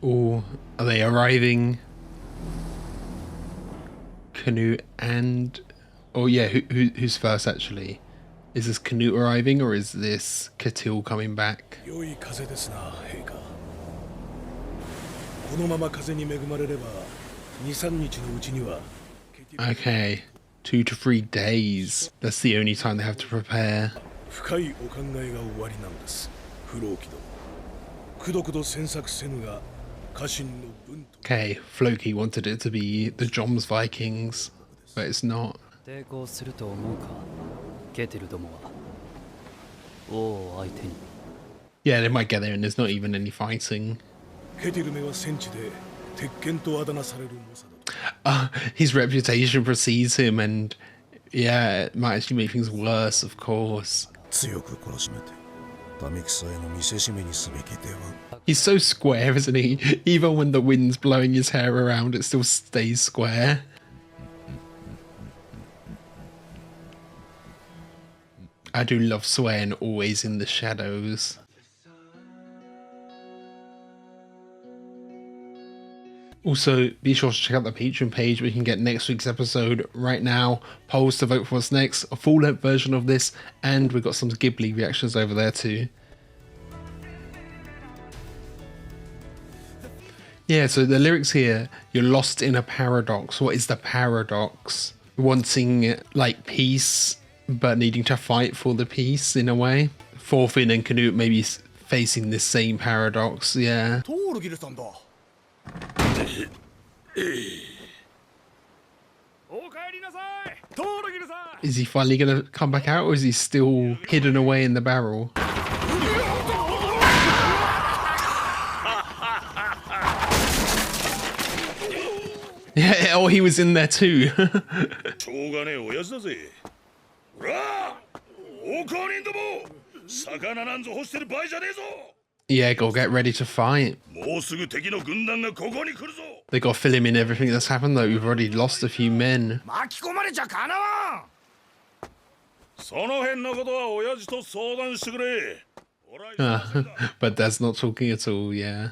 Or are they arriving? Canute and... Oh yeah, who's first actually? Is this Canute arriving or is this Catil coming back? Okay, 2 to 3 days. That's the only time they have to prepare. Okay, Floki wanted it to be the Joms Vikings, but it's not. Yeah, they might get there and there's not even any fighting. His reputation precedes him, and yeah, it might actually make things worse, of course. He's so square, isn't he? Even when the wind's blowing his hair around, it still stays square. I do love Swain always in the shadows. Also, be sure to check out the Patreon page where you can get next week's episode right now, polls to vote for what's next, a full-length version of this, and we've got some Ghibli reactions over there too. Yeah, so the lyrics here, you're lost in a paradox. What is the paradox? Wanting, like, peace, but needing to fight for the peace, in a way. Thorfinn and Canute maybe facing this same paradox, yeah. Is he finally gonna come back out, or is he still hidden away in the barrel? Yeah, oh, he was in there too. Yeah, go get ready to fight. They gotta fill him in everything that's happened though. We've already lost a few men. But that's not talking at all, yeah.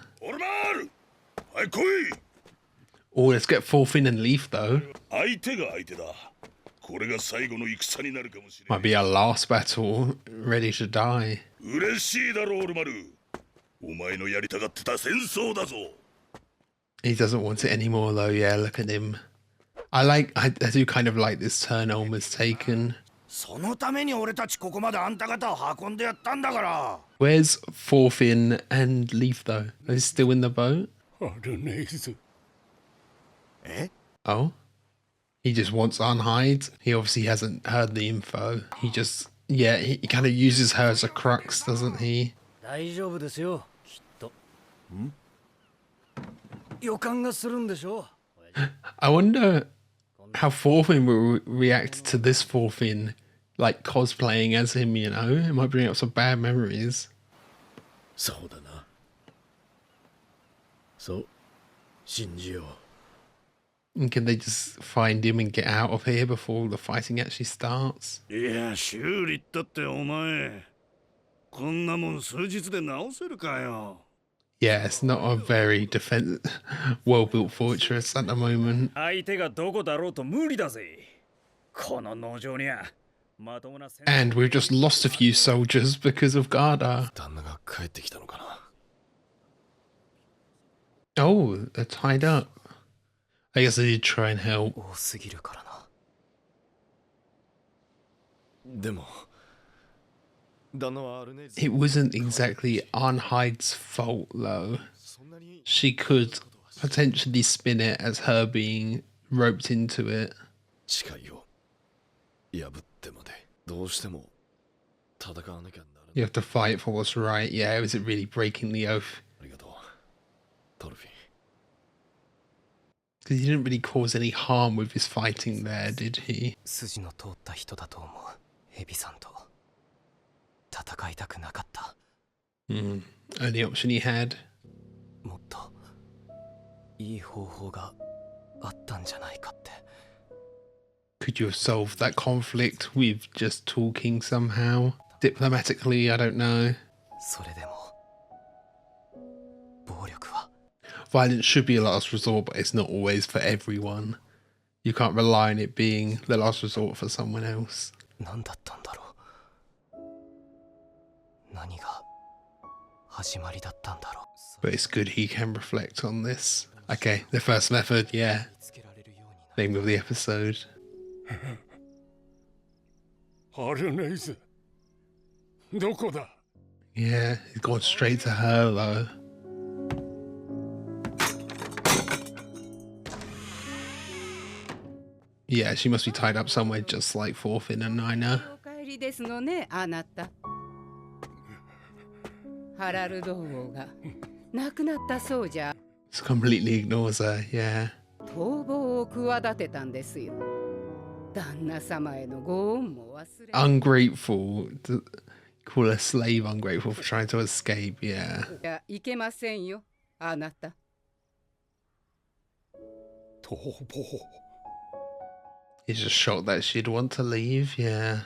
Oh, let's get Thorfinn and Leif though. Might be our last battle, ready to die. He doesn't want it anymore though, yeah, look at him. I do kind of like this turn Elmer's taken. Where's Thorfinn and Leif though? Are they still in the boat? Oh? He just wants Arnheid. He obviously hasn't heard the info. He just, yeah, he kind of uses her as a crux, doesn't he? I wonder how Thorfinn will react to this Thorfinn, like cosplaying as him, you know? It might bring up some bad memories. And can they just find him and get out of here before the fighting actually starts? Yeah, it's not a very well-built fortress at the moment. And we've just lost a few soldiers because of Garda. Oh, they're tied up. I guess I did try and help. It wasn't exactly Arnheid's fault though. She could potentially spin it as her being roped into it. You have to fight for what's right. Yeah, is it really breaking the oath? Because he didn't really cause any harm with his fighting there, did he? Only option he had. Could you have solved that conflict with just talking somehow? Diplomatically, I don't know. violence should be a last resort, but it's not always for everyone. You can't rely on it being the last resort for someone else. But it's good he can reflect on this. Okay, the first method, yeah. Name of the episode. Yeah, he's gone straight to her though. Yeah, she must be tied up somewhere just like Thorfinn and Nina. Just completely ignores her, yeah. Ungrateful. Call a slave ungrateful for trying to escape, yeah. He's just shocked that she'd want to leave, yeah.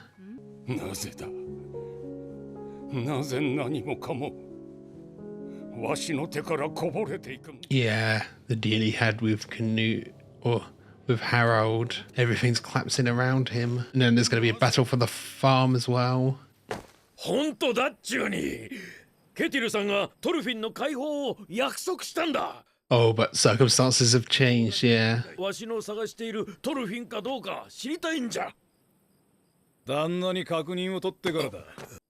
Yeah, the deal he had with Canute, or with Harold, everything's collapsing around him. And then there's going to be a battle for the farm as well. Oh, but circumstances have changed, yeah.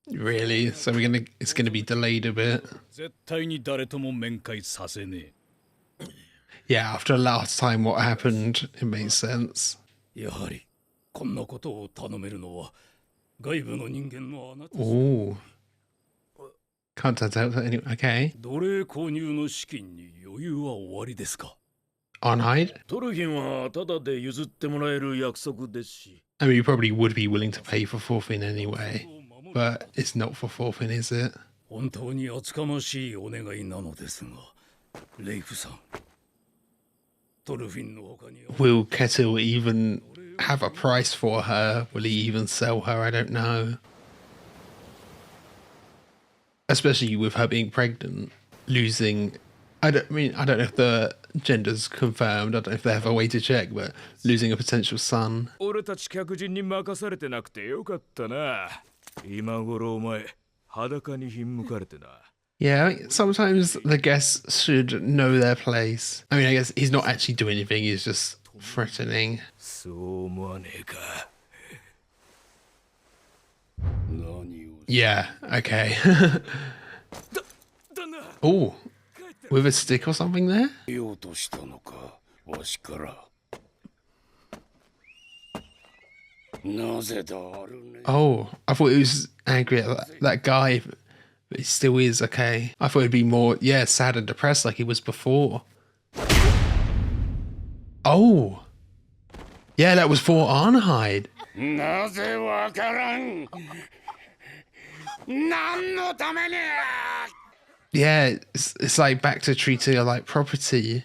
Really? So it's gonna be delayed a bit. Yeah, after last time what happened, it makes sense. Ooh. Can't tell anyone. Okay. Arnheid? I mean, you probably would be willing to pay for Thorfinn anyway, but it's not for Thorfinn, is it? Will Ketil even have a price for her? Will he even sell her? I don't know. Especially with her being pregnant, losing. I don't know if the gender's confirmed. I don't know if they have a way to check, but losing a potential son. Yeah, sometimes the guests should know their place. I mean, I guess he's not actually doing anything, he's just threatening. Yeah, okay. Oh, with a stick or something there? Oh, I thought he was angry at that guy, but he still is, okay. I thought he'd be more, yeah, sad and depressed like he was before. Oh. Yeah, that was for Arnheid. Yeah, it's like back to treating her like property.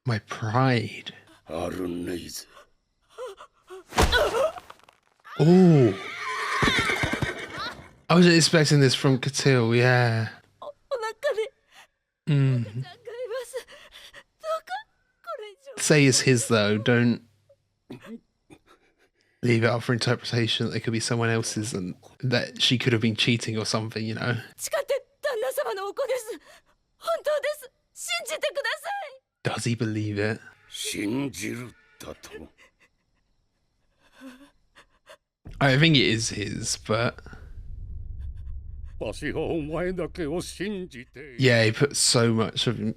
My pride. Oh. I wasn't expecting this from Ketil, yeah. Say it's his though, don't leave it up for interpretation that it could be someone else's and that she could have been cheating or something, you know. Does he believe it? I think it is his, but yeah, he put so much of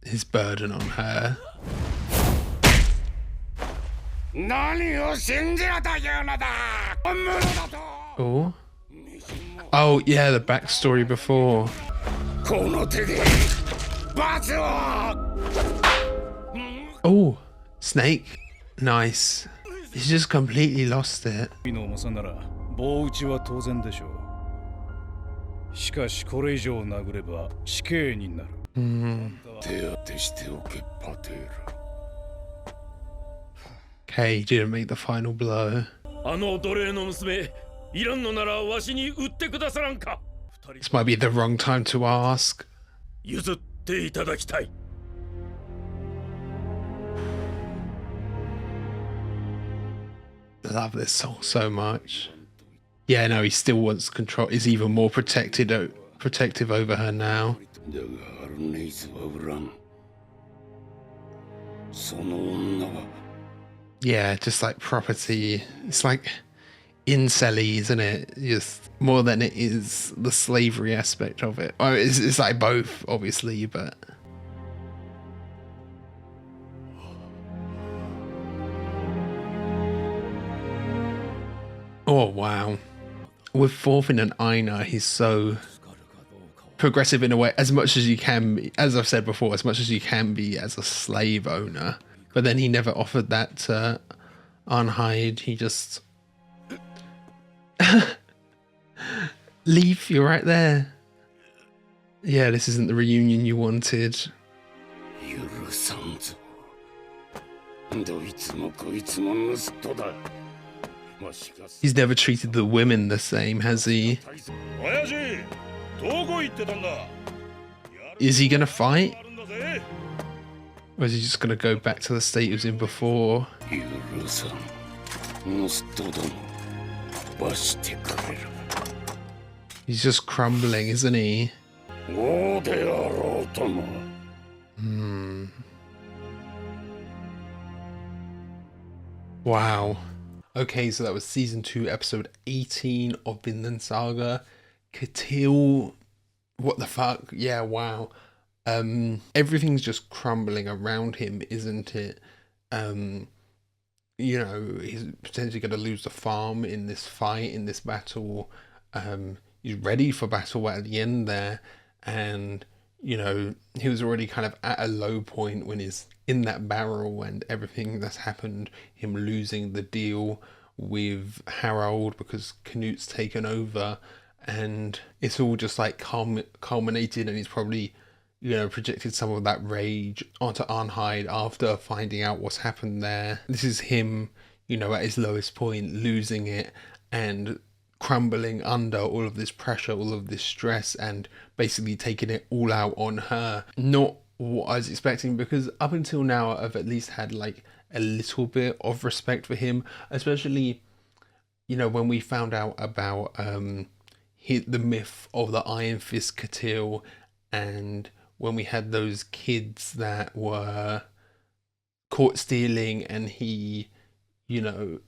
his burden on her. Oh. Oh, yeah, the backstory before. Oh, snake. Nice. He's just completely lost it. Okay, he didn't make the final blow. いらんのならわしに売ってくださらんか。 This might be the wrong time to ask. 譲っていただきたい。 I love this song so much. Yeah, no, he still wants control. He's even more protective over her now. だがアルネイズは売らん。その女は Yeah, just like property. It's like incel-y, isn't it? Just more than it is the slavery aspect of it. Oh, it's like both, obviously, but... Oh, wow. With Thorfinn and Einar, he's so progressive in a way, as much as you can be, as I've said before, as much as you can be as a slave owner. But then he never offered that to Arnheid. He just... Leaf, you're right there. Yeah, this isn't the reunion you wanted. 許さんぞ。どいつもこいつも盗人だ。 He's never treated the women the same, has he? Is he gonna fight? Or is he just gonna go back to the state he was in before? He's just crumbling, isn't he? Wow. Okay, so that was season 2, episode 18 of Vinland Saga. Ketil, what the fuck? Yeah, wow. Everything's just crumbling around him, isn't it? You know, he's potentially going to lose the farm in this fight, in this battle. He's ready for battle at the end there, and you know, he was already kind of at a low point when he's in that barrel, and everything that's happened, him losing the deal with Harald because Knut's taken over, and it's all just like culminated, and he's probably, you know, projected some of that rage onto Arnheid after finding out what's happened there. This is him, you know, at his lowest point, losing it and crumbling under all of this pressure, all of this stress, and basically taking it all out on her. Not what I was expecting, because up until now I've at least had like a little bit of respect for him, especially, you know, when we found out about the myth of the Iron Fist Ketil, and when we had those kids that were caught stealing, and he, you know,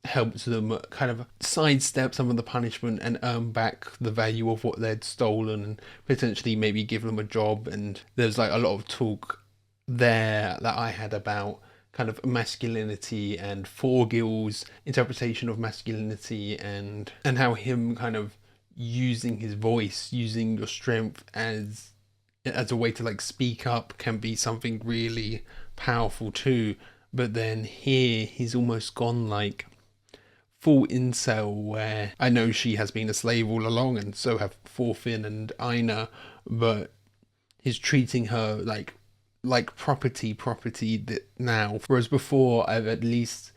helped them kind of sidestep some of the punishment and earn back the value of what they'd stolen, and potentially maybe give them a job. And there's like a lot of talk there that I had about kind of masculinity and Thorgil's interpretation of masculinity, and how him kind of using his voice, using your strength as a way to like speak up can be something really powerful too. But then here he's almost gone like full incel, where I know she has been a slave all along, and so have Thorfinn and Einar, but he's treating her like property that now, whereas before I've at least,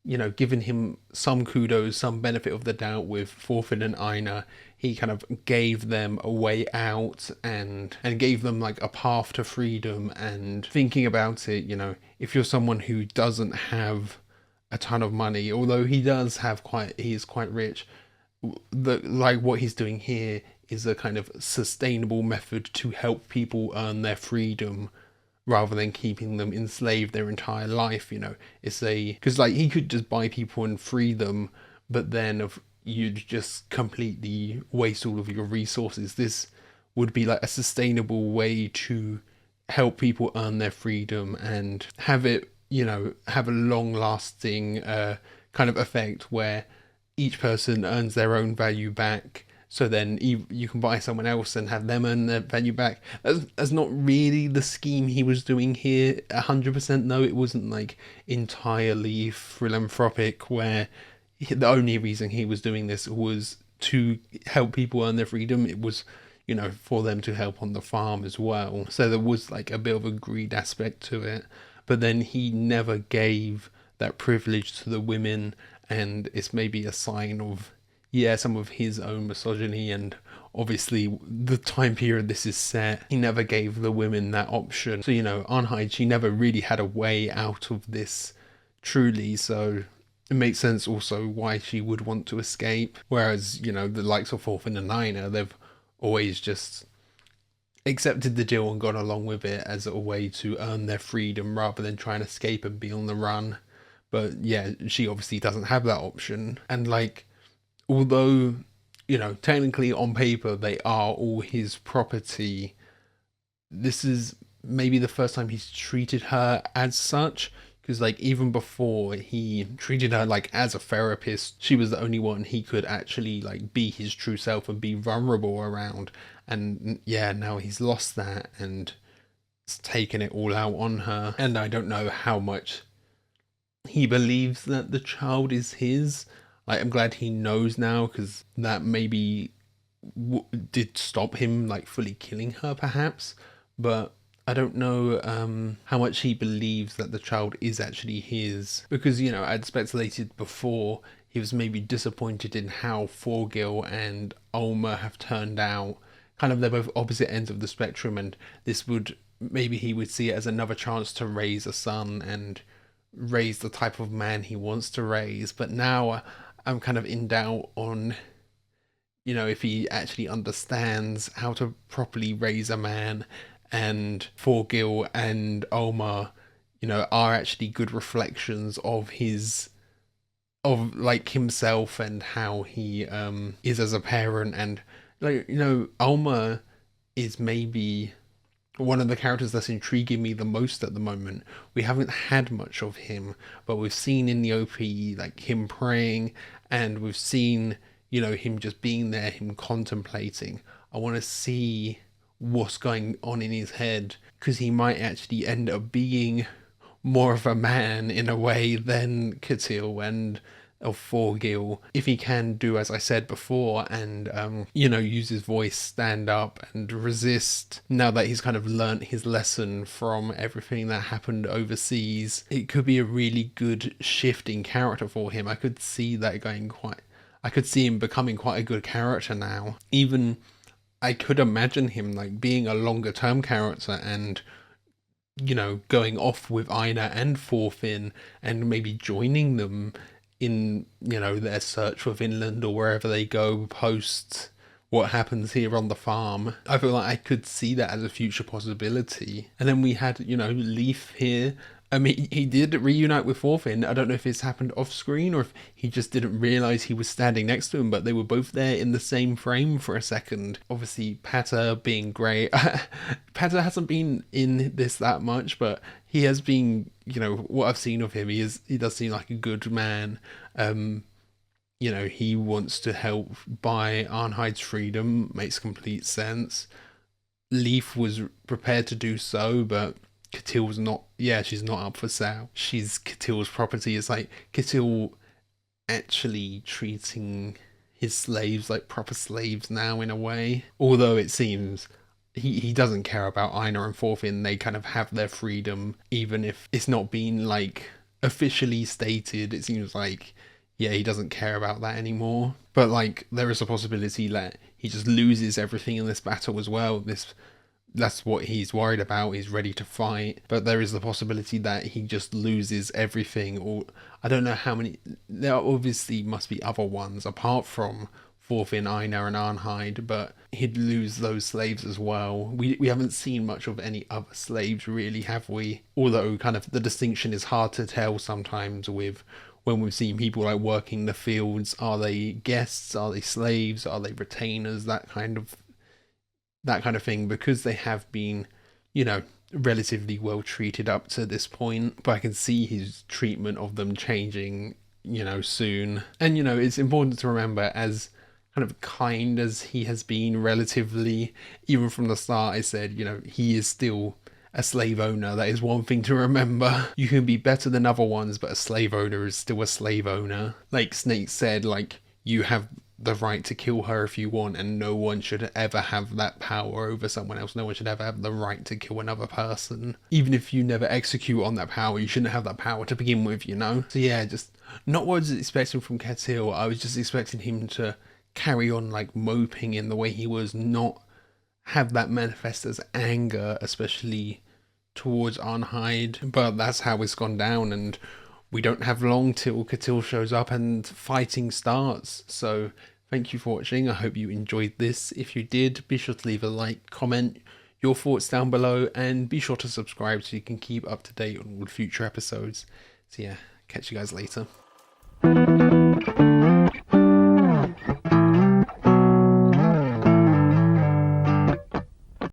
you know, given him some kudos, some benefit of the doubt with Thorfinn and Einar. He kind of gave them a way out, and gave them like a path to freedom. And thinking about it, you know, if you're someone who doesn't have a ton of money, although he does have he is quite rich, like what he's doing here is a kind of sustainable method to help people earn their freedom, rather than keeping them enslaved their entire life. You know, it's because like he could just buy people and free them, but then you'd just completely waste all of your resources. This would be like a sustainable way to help people earn their freedom and have it, you know, have a long lasting kind of effect where each person earns their own value back. So then you can buy someone else and have them earn their value back. That's not really the scheme he was doing here 100%. No, it wasn't like entirely philanthropic, where the only reason he was doing this was to help people earn their freedom. It was, you know, for them to help on the farm as well. So there was like a bit of a greed aspect to it. But then he never gave that privilege to the women, and it's maybe a sign of, yeah, some of his own misogyny, and obviously the time period this is set, he never gave the women that option. So, Arnheid, she never really had a way out of this truly, so it makes sense also why she would want to escape. Whereas, the likes of Thorfinn and Einar, they've always just accepted the deal and gone along with it as a way to earn their freedom rather than try and escape and be on the run. But yeah, she obviously doesn't have that option. And although, technically on paper they are all his property, this is maybe the first time he's treated her as such. Because even before, he treated her as a therapist. She was the only one he could actually be his true self and be vulnerable around. And yeah, now he's lost that and it's taken it all out on her. And I don't know how much he believes that the child is his. I'm glad he knows now, because that maybe did stop him fully killing her perhaps. But I don't know how much he believes that the child is actually his, because I'd speculated before he was maybe disappointed in how Thorgil and Ulmer have turned out. They're both opposite ends of the spectrum, and this would, maybe he would see it as another chance to raise a son and raise the type of man he wants to raise. But now I'm in doubt on if he actually understands how to properly raise a man. And Thorgil and Ulmer, are actually good reflections of himself and how he is as a parent. And Ulmer is maybe one of the characters that's intriguing me the most at the moment. We haven't had much of him, but we've seen in the OP him praying, and we've seen him just being there, him contemplating. I want to see what's going on in his head, because he might actually end up being more of a man in a way than Ketil and Thorgil, if he can do as I said before, and use his voice, stand up and resist. Now that he's learnt his lesson from everything that happened overseas, it could be a really good shift in character for him. I could see that I could see him becoming quite a good character now. Even I could imagine him being a longer term character and going off with Einar and Thorfinn and maybe joining them in their search for Vinland or wherever they go post what happens here on the farm. I feel I could see that as a future possibility. And then we had Leif here. I mean, he did reunite with Thorfinn. I don't know if it's happened off screen or if he just didn't realise he was standing next to him, but they were both there in the same frame for a second. Obviously, Pater being great. Pater hasn't been in this that much, but he has been, what I've seen of him, he does seem like a good man. He wants to help buy Arnheid's freedom, makes complete sense. Leif was prepared to do so, but Ketil's not, she's not up for sale. She's Ketil's property. It's Ketil actually treating his slaves like proper slaves now in a way. Although it seems he doesn't care about Einar and Thorfinn. They have their freedom, even if it's not been officially stated. It seems he doesn't care about that anymore. But there is a possibility that he just loses everything in this battle as well. That's what he's worried about. He's ready to fight, but there is the possibility that he just loses everything. Or I don't know how many. There obviously must be other ones apart from Thorfinn, Einar and Arnheid, but he'd lose those slaves as well. We haven't seen much of any other slaves really, have we? Although the distinction is hard to tell sometimes with when we've seen people working the fields. Are they guests? Are they slaves? Are they retainers? That kind of thing, because they have been, relatively well treated up to this point. But I can see his treatment of them changing, soon. And, it's important to remember, as kind as he has been relatively, even from the start, I said, he is still a slave owner. That is one thing to remember. You can be better than other ones, but a slave owner is still a slave owner. Like Snake said, you have the right to kill her if you want, and no one should ever have that power over someone else. No one should ever have the right to kill another person. Even if you never execute on that power, you shouldn't have that power to begin with, So yeah, just Not what I was expecting from Catil. I was just expecting him to carry on like moping in the way he was, not have that manifest as anger, especially towards Arnheid. But that's how it's gone down, and we don't have long till Catil shows up and fighting starts. So thank you for watching. I hope you enjoyed this. If you did, be sure to leave a like, comment your thoughts down below, and be sure to subscribe so you can keep up to date on all future episodes. So yeah, catch you guys later.